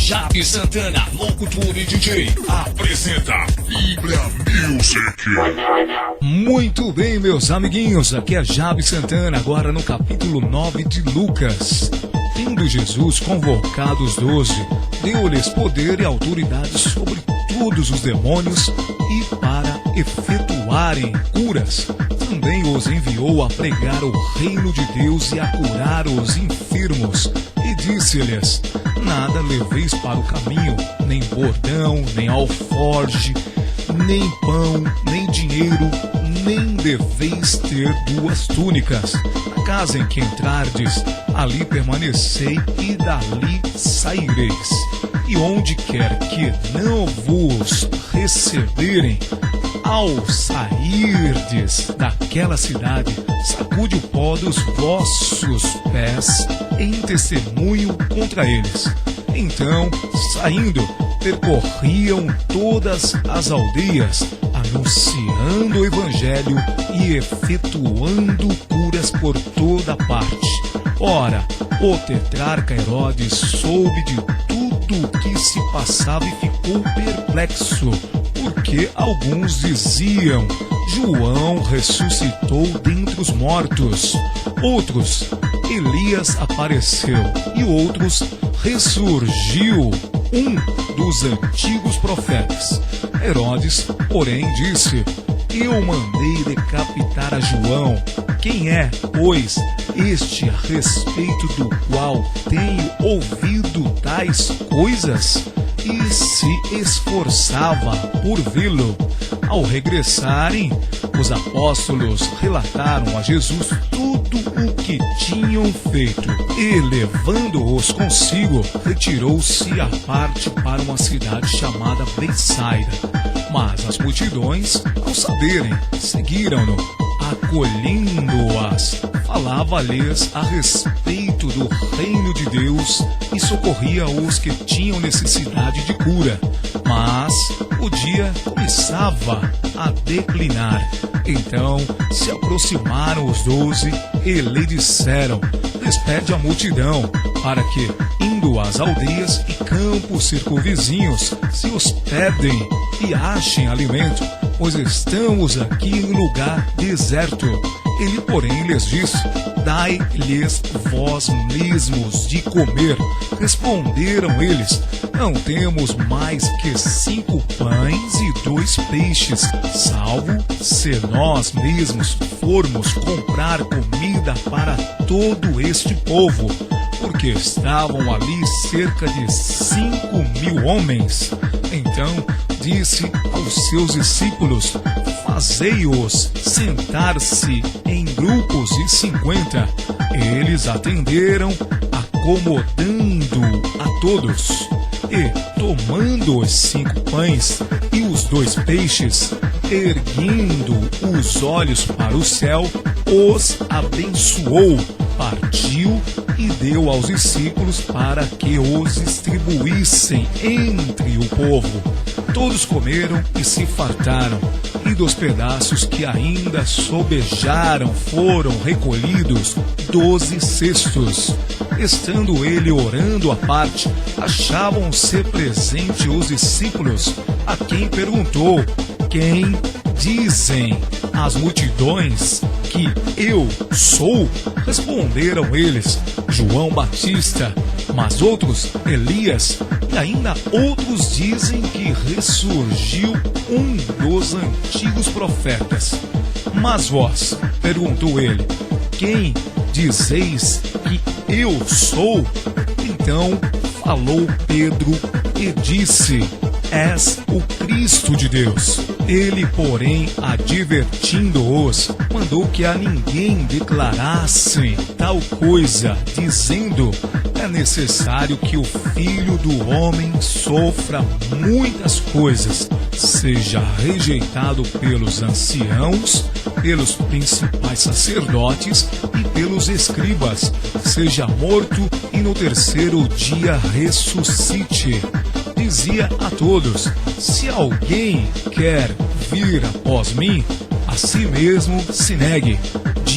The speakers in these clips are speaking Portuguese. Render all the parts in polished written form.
Javi Santana, locutor e DJ, apresenta Bíblia Music. Muito bem, meus amiguinhos, aqui é Javi Santana, agora no capítulo 9 de Lucas. Tendo Jesus convocado os 12, deu-lhes poder e autoridade sobre todos os demônios e para efetuarem curas. Também os enviou a pregar o reino de Deus e a curar os enfermos. E disse-lhes: nada leveis para o caminho, nem bordão, nem alforge, nem pão, nem dinheiro, nem deveis ter duas túnicas. Na casa em que entrardes, ali permanecei e dali saireis. E onde quer que não vos receberem, ao sairdes daquela cidade, sacude o pó dos vossos pés em testemunho contra eles. Então, saindo, percorriam todas as aldeias, anunciando o evangelho e efetuando curas por toda parte. Ora, o tetrarca Herodes soube de tudo o que se passava e ficou perplexo, porque alguns diziam: João ressuscitou dentre os mortos. Outros: Elias apareceu. E outros: ressurgiu um dos antigos profetas. Herodes, porém, disse: eu mandei decapitar a João. Quem é, pois, este a respeito do qual tenho ouvido tais coisas? E se esforçava por vê-lo. Ao regressarem, os apóstolos relataram a Jesus tudo o que tinham feito. E, levando-os consigo, retirou-se à parte para uma cidade chamada Betsaida. Mas as multidões, ao saberem, seguiram-no, acolhendo-as. Falava-lhes a respeito do reino de Deus e socorria os que tinham necessidade de cura. Mas o dia começava a declinar. Então se aproximaram os 12 e lhe disseram: despede a multidão, para que, indo às aldeias e campos circunvizinhos, se hospedem e achem alimento, pois estamos aqui em lugar deserto. Ele, porém, lhes disse: dai-lhes vós mesmos de comer. Responderam eles: não temos mais que 5 pães e 2 peixes, salvo se nós mesmos formos comprar comida para todo este povo, porque estavam ali cerca de 5.000 homens. Então disse aos seus discípulos: fazei-os sentar-se em grupos de 50. Eles atenderam, acomodando a todos. E, tomando os 5 pães e os 2 peixes, erguendo os olhos para o céu, os abençoou, partiu e deu aos discípulos para que os distribuíssem entre o povo. Todos comeram e se fartaram, e dos pedaços que ainda sobejaram foram recolhidos 12 cestos. Estando ele orando à parte, achavam-se presentes os discípulos, a quem perguntou: quem dizem as multidões que eu sou? Responderam eles: João Batista, mas outros Elias, e ainda outros dizem que ressurgiu um dos antigos profetas. Mas vós, perguntou ele, quem dizeis que eu sou? Então falou Pedro e disse: és o Cristo de Deus. Ele, porém, advertindo-os, mandou que a ninguém declarassem tal coisa, dizendo: é necessário que o Filho do Homem sofra muitas coisas, seja rejeitado pelos anciãos, pelos principais sacerdotes e pelos escribas, seja morto e no terceiro dia ressuscite. Dizia a todos: se alguém quer vir após mim, a si mesmo se negue,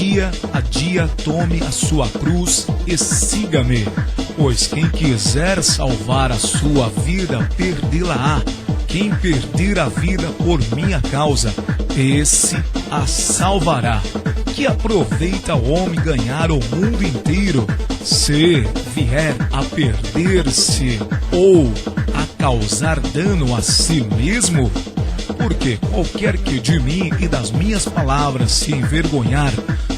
dia a dia tome a sua cruz e siga-me. Pois quem quiser salvar a sua vida, perdê-la-á. Quem perder a vida por minha causa, esse a salvará. Que aproveita o homem ganhar o mundo inteiro, se vier a perder-se ou a causar dano a si mesmo? Porque qualquer que de mim e das minhas palavras se envergonhar,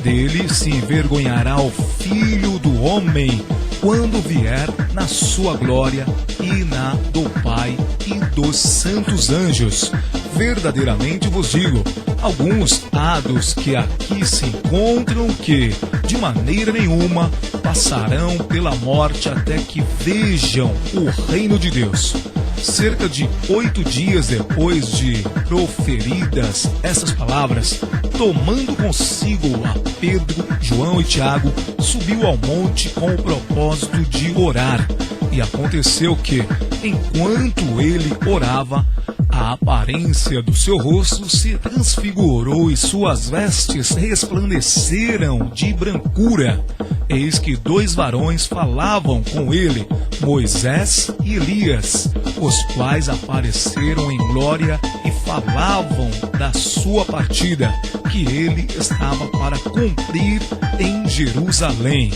dele se envergonhará o Filho do Homem, quando vier na sua glória e na do Pai e dos santos anjos. Verdadeiramente vos digo, alguns há dos que aqui se encontram que, de maneira nenhuma, passarão pela morte até que vejam o reino de Deus. Cerca de 8 dias depois de proferidas essas palavras, tomando consigo a Pedro, João e Tiago, subiu ao monte com o propósito de orar. E aconteceu que, enquanto ele orava, a aparência do seu rosto se transfigurou e suas vestes resplandeceram de brancura. Eis que 2 varões falavam com ele, Moisés e Elias, os quais apareceram em glória e falavam da sua partida, que ele estava para cumprir em Jerusalém.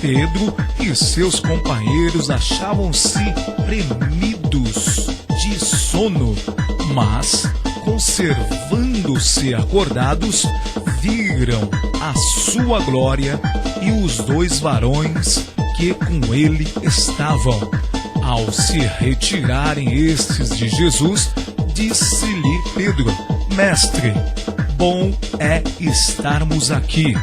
Pedro e seus companheiros achavam-se premidos de sono, mas, conservando-se acordados, viram a sua glória e os 2 varões que com ele estavam. Ao se retirarem estes de Jesus, disse-lhe Pedro: Mestre, bom é estarmos aqui.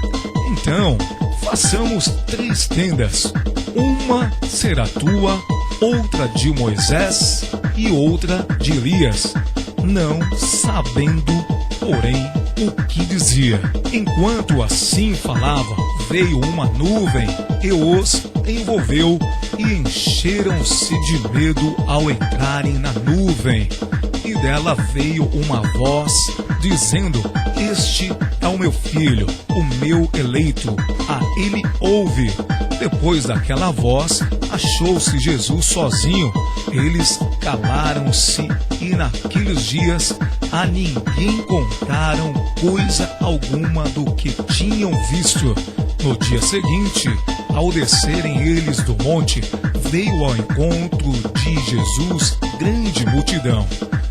Então, façamos 3 tendas. Uma será tua, outra de Moisés e outra de Elias. Não sabendo, porém, o que dizia. Enquanto assim falava, veio uma nuvem e os envolveu, e encheram-se de medo ao entrarem na nuvem. E dela veio uma voz, dizendo: Este é o meu filho, o meu eleito, a ele ouve. Depois daquela voz, achou-se Jesus sozinho. Eles calaram-se e naqueles dias a ninguém contaram coisa alguma do que tinham visto. No dia seguinte, ao descerem eles do monte, veio ao encontro de Jesus grande multidão.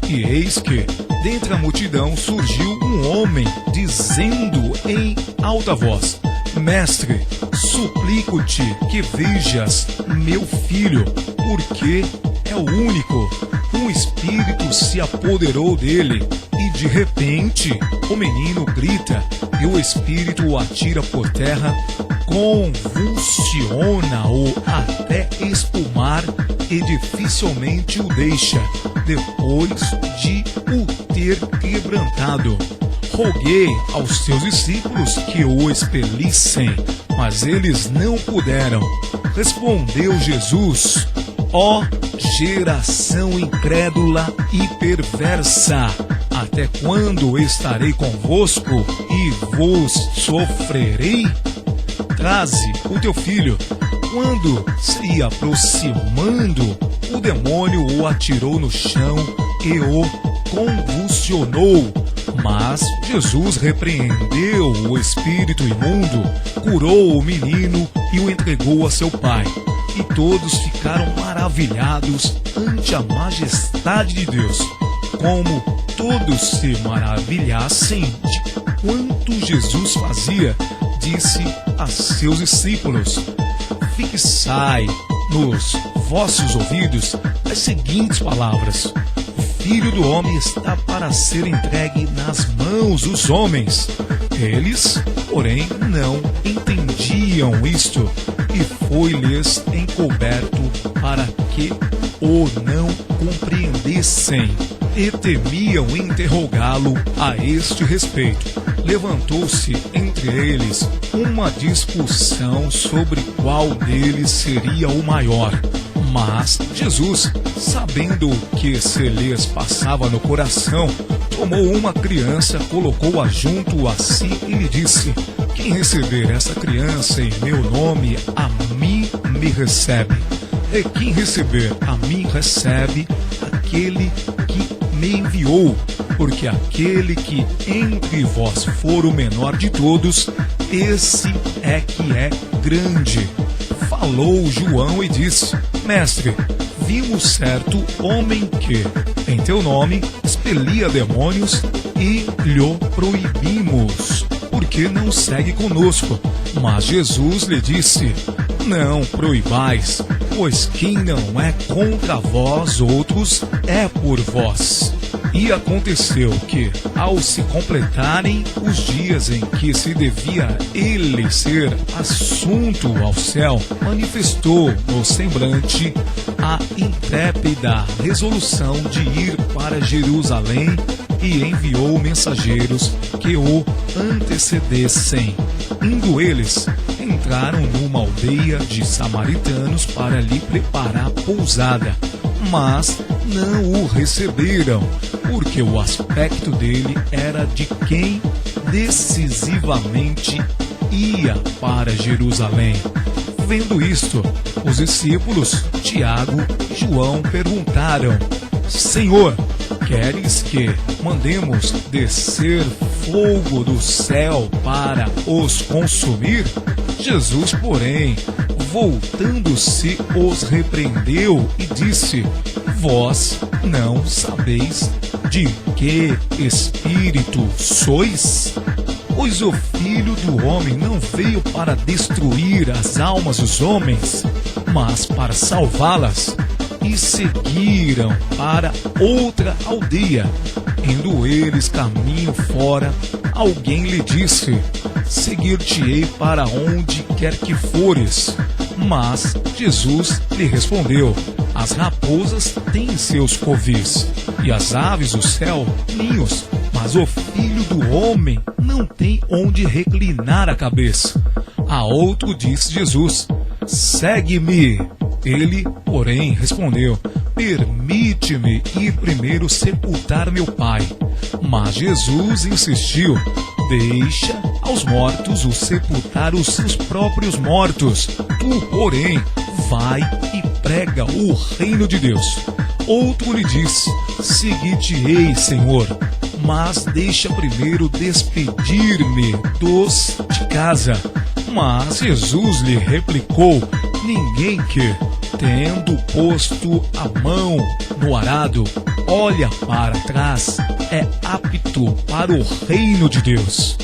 E eis que, dentre a multidão, surgiu um homem, dizendo em alta voz: Mestre, suplico-te que vejas meu filho, porque é o único. Um espírito se apoderou dele, e de repente o menino grita, e o espírito o atira por terra, convulsiona-o até espumar, e dificilmente o deixa, depois de o ter quebrantado. Roguei aos seus discípulos que o expelissem, mas eles não puderam. Respondeu Jesus: Ó geração incrédula e perversa, até quando estarei convosco e vos sofrerei? Traze o teu filho. Quando se ia aproximando, o demônio o atirou no chão e o convulsionou. Mas Jesus repreendeu o espírito imundo, curou o menino e o entregou a seu pai. E todos ficaram maravilhados ante a majestade de Deus. Como todos se maravilhassem de quanto Jesus fazia, disse a seus discípulos: Fixai nos vossos ouvidos as seguintes palavras: O Filho do Homem está para ser entregue nas mãos dos homens. Eles, porém, não entendiam isto, e foi-lhes encoberto para que o não compreendessem, e temiam interrogá-lo a este respeito. Levantou-se entre eles uma discussão sobre qual deles seria o maior. Mas Jesus, sabendo o que se lhes passava no coração, tomou uma criança, colocou-a junto a si e lhe disse: Quem receber essa criança em meu nome, a mim me recebe. E quem receber a mim recebe aquele que me enviou. Porque aquele que entre vós for o menor de todos, esse é que é grande. Falou João e disse: Mestre, vimos certo homem que, em teu nome, expelia demônios e lhe proibimos, porque não segue conosco. Mas Jesus lhe disse: Não proibais, pois quem não é contra vós outros é por vós. E aconteceu que, ao se completarem os dias em que se devia ele ser assunto ao céu, manifestou no semblante a intrépida resolução de ir para Jerusalém e enviou mensageiros que o antecedessem. Indo eles, entraram numa aldeia de samaritanos para lhe preparar pousada, mas não o receberam, porque o aspecto dele era de quem decisivamente ia para Jerusalém. Vendo isto, os discípulos Tiago e João perguntaram: Senhor, queres que mandemos descer fogo do céu para os consumir? Jesus, porém, voltando-se, os repreendeu e disse: Vós não sabeis de que espírito sois? Pois o Filho do Homem não veio para destruir as almas dos homens, mas para salvá-las. E seguiram para outra aldeia. Indo eles caminho fora, alguém lhe disse: Seguir-te-ei para onde quer que fores. Mas Jesus lhe respondeu: As raposas têm seus covis, e as aves do céu ninhos, mas o Filho do Homem não tem onde reclinar a cabeça. A outro disse Jesus: Segue-me. Ele, porém, respondeu: Permite-me ir primeiro sepultar meu pai. Mas Jesus insistiu: Deixa aos mortos os sepultar os seus próprios mortos. Tu, porém, vai e prega o reino de Deus. Outro lhe disse: Seguir-te-ei, Senhor, mas deixa primeiro despedir-me dos de casa. Mas Jesus lhe replicou: Ninguém que, tendo posto a mão no arado, olha para trás, é apto para o reino de Deus.